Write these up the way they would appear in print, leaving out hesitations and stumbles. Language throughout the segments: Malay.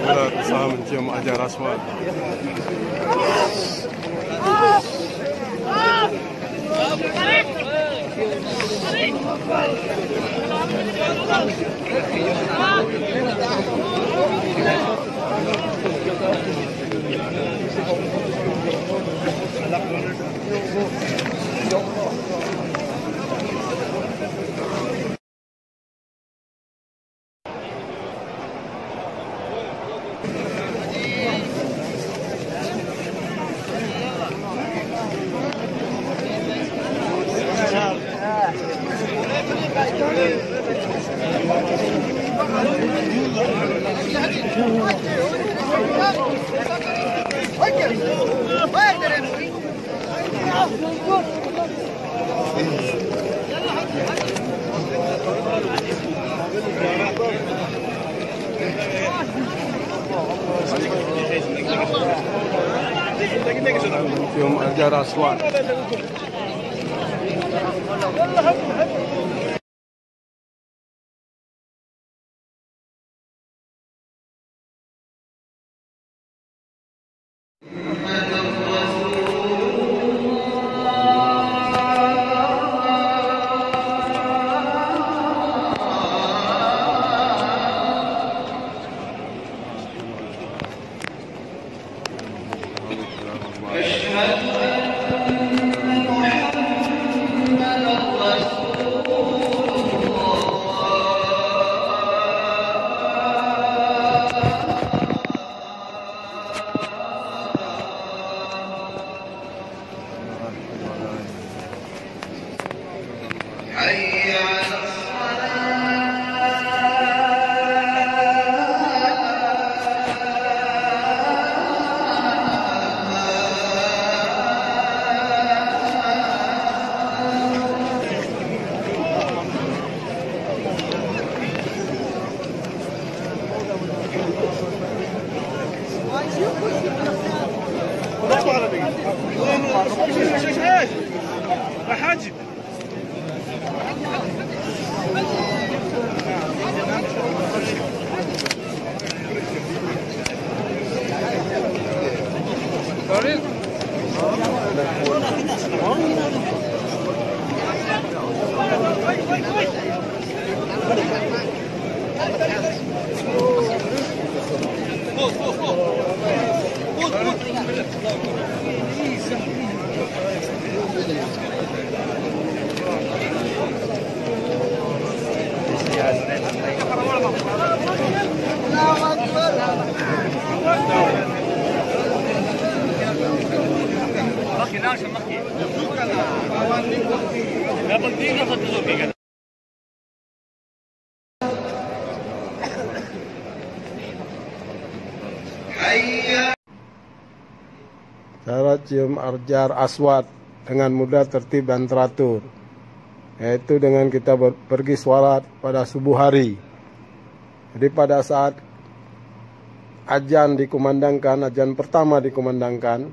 Berusaha mencium ajar aswad. Mencium ajar aswad. Cara cium ajar aswad dengan mudah, tertib dan teratur, yaitu dengan kita pergi sholat pada subuh hari. Jadi pada saat azan dikumandangkan, azan pertama dikumandangkan,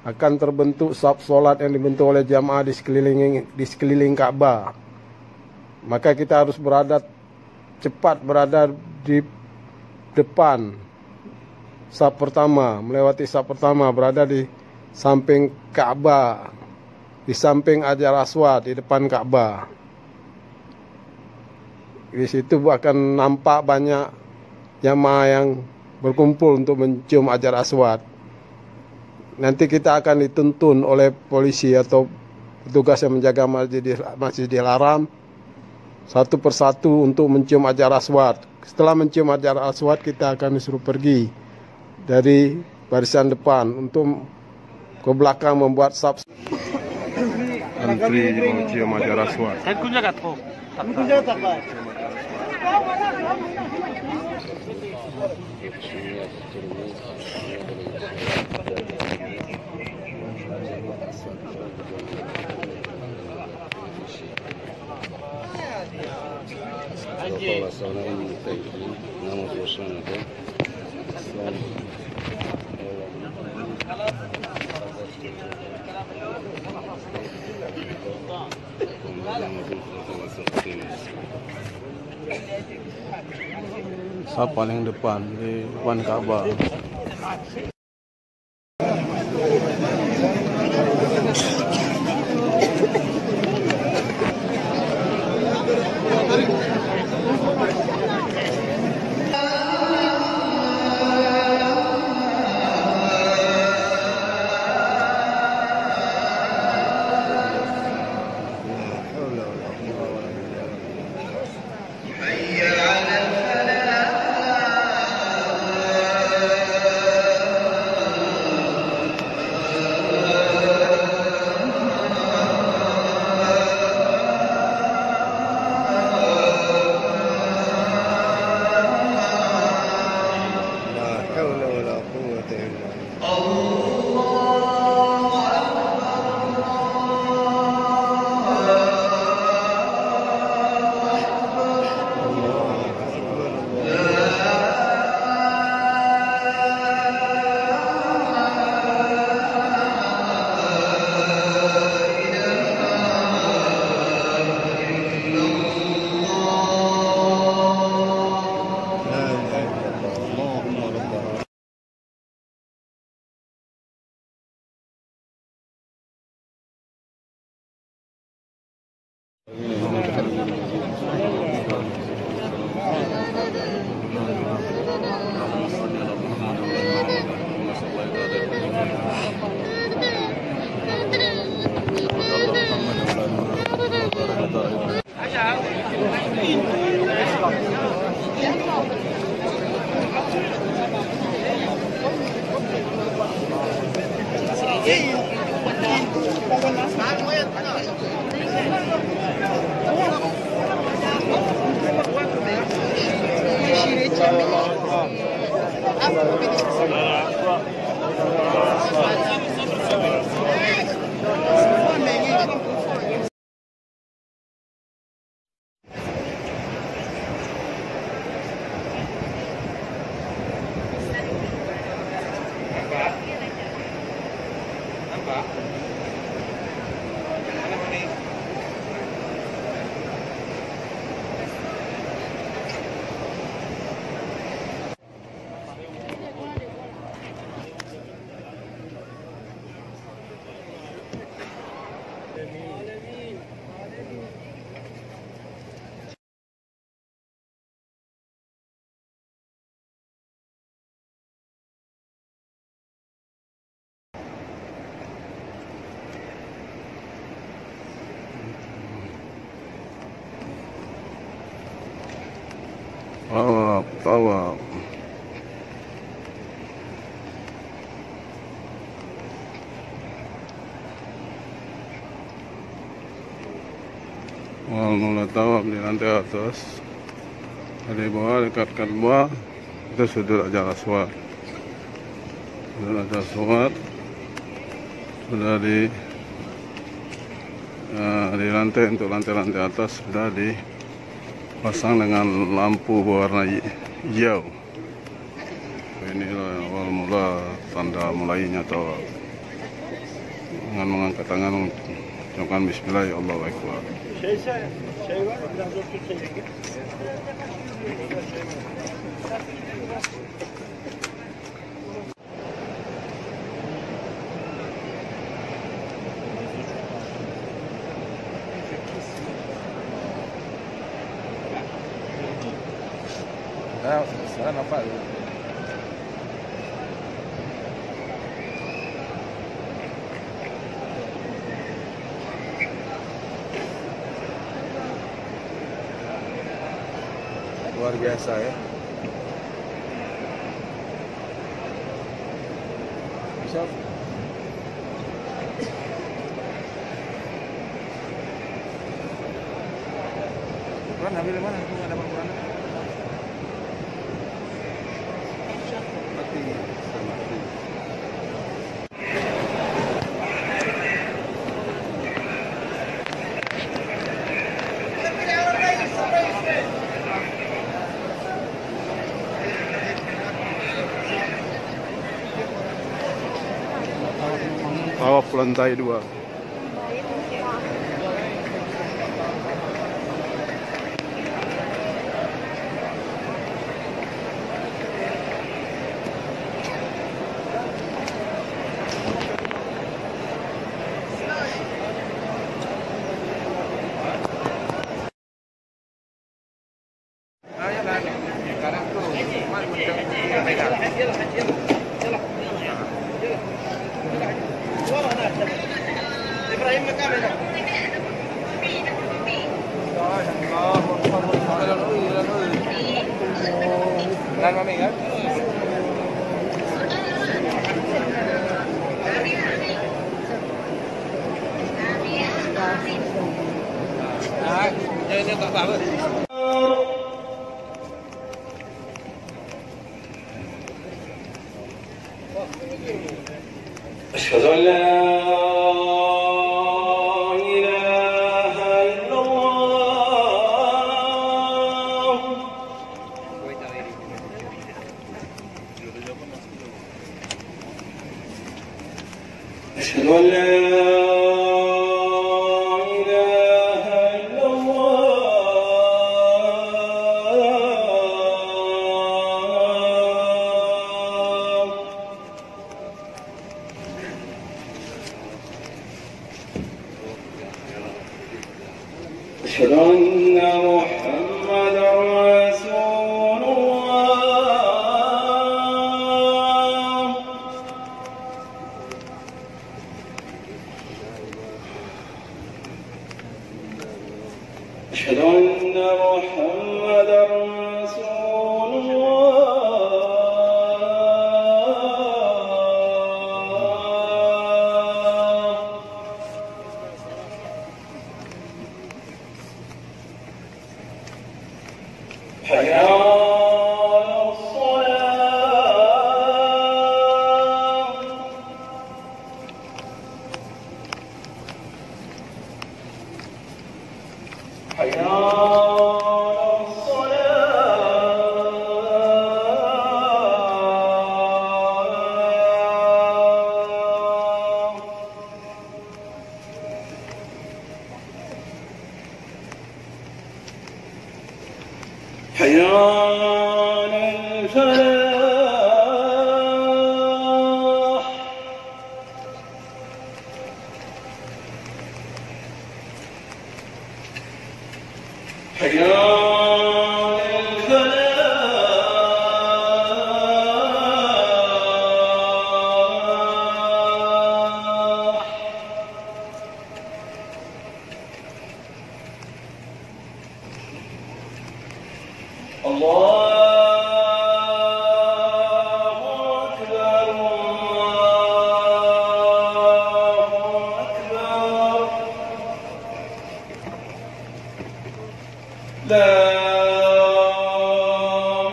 akan terbentuk saf sholat yang dibentuk oleh jamaah di sekeliling Ka'bah. Maka kita harus cepat berada di depan saf pertama, melewati saf pertama, berada di samping Ka'bah, di samping ajar aswad, di depan Ka'bah. Di situ akan nampak banyak jamaah yang berkumpul untuk mencium ajar aswad. Nanti kita akan dituntun oleh polisi atau petugas yang menjaga Masjidil Haram satu persatu untuk mencium ajar aswad. Setelah mencium ajar aswad, kita akan disuruh pergi dari barisan depan untuk ke belakang membuat saf. Menteri mau cium ajar aswad. Kan kunya katko. Saf paling depan di depan Ka'bah. Tawaf. Mula tawaf di lantai atas. Dari bawah dekat Ka'bah itu sudut Hajar Aswad. Sudut Hajar Aswad sudah di lantai, untuk lantai-lantai atas sudah dipasang dengan lampu berwarna hijau. Inilah awal mula tanda mulainya tawaf. Dengan mengangkat tangan mengucapkan Bismillah, ya Allahu Akbar. Sekarang nampak tu. Luar biasa ya. Bisa. Quran ambil yang mana? Itu ada Quran. Mati sama mati. Tawaf lantai 2. أشهد أن لا إله إلا الله أشهد أن لا إله إلا الله أشهد أن محمدا رسول الله أشهد أن محمدا رسول الله حي على الصلاة حي على الصلاة حي على الفلاح حي على الفلاح الله أكبر الله أكبر لا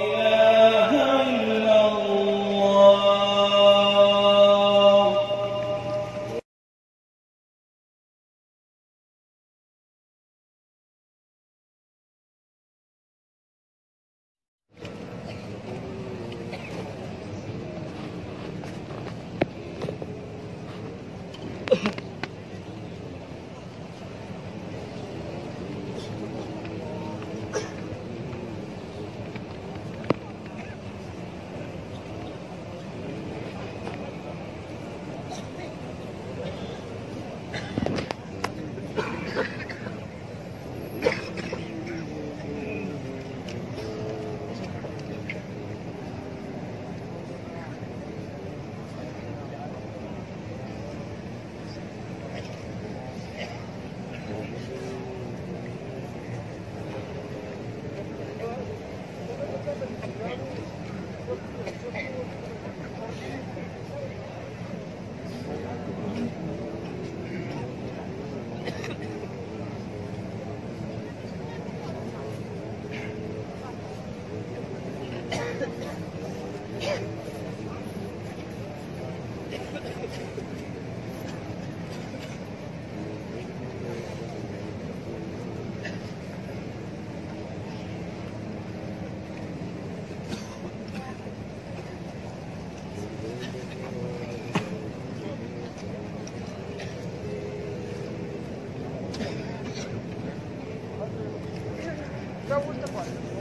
إله إلا الله Gabung tepat.